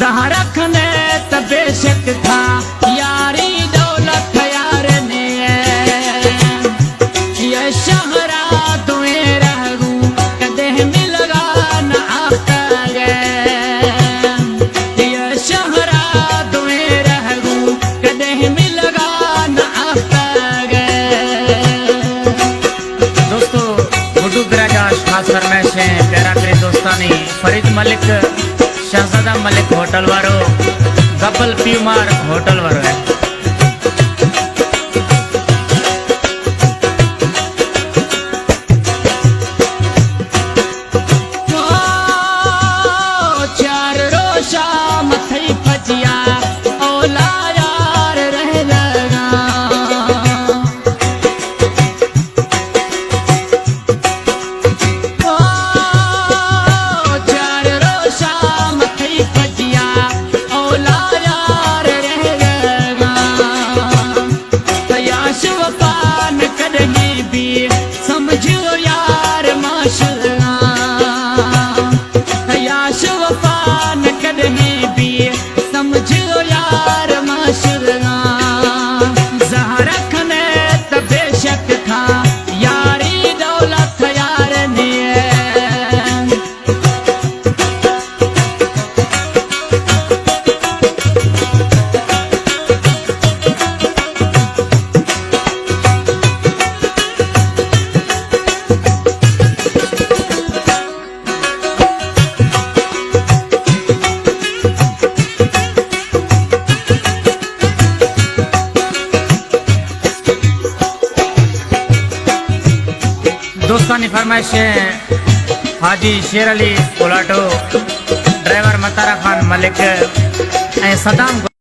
जहाँ रखने त बेशक था यारी दौलत यार ने ये शहरा तुम्हें रहूं कदे मिलगा न आता गए ये शहरा तुम्हें रहूं कदे मिलगा न आता गए। दोस्तों गुड्डू बिराजाश खास फरमाइश है प्यारा करे दोस्तानी फरीद मलिक शहजादा मलिक होटल वारो कपल पीमार होटल वारो है। चार रोशा मथई फजिया ओला यार रह लगा चार रोशा फजिया ओला यार रह लगा तयाश वफान कदे भी समझो यार माशरा तयाश वफान कदे भी समझो यार माशरा जहाँ रखने त बेशक था यारी दौलत यार ने। दोस्तानी फरमाइश है हाजी शेर अली कोलाटो ड्राइवर मतारा खान मलिक सदाम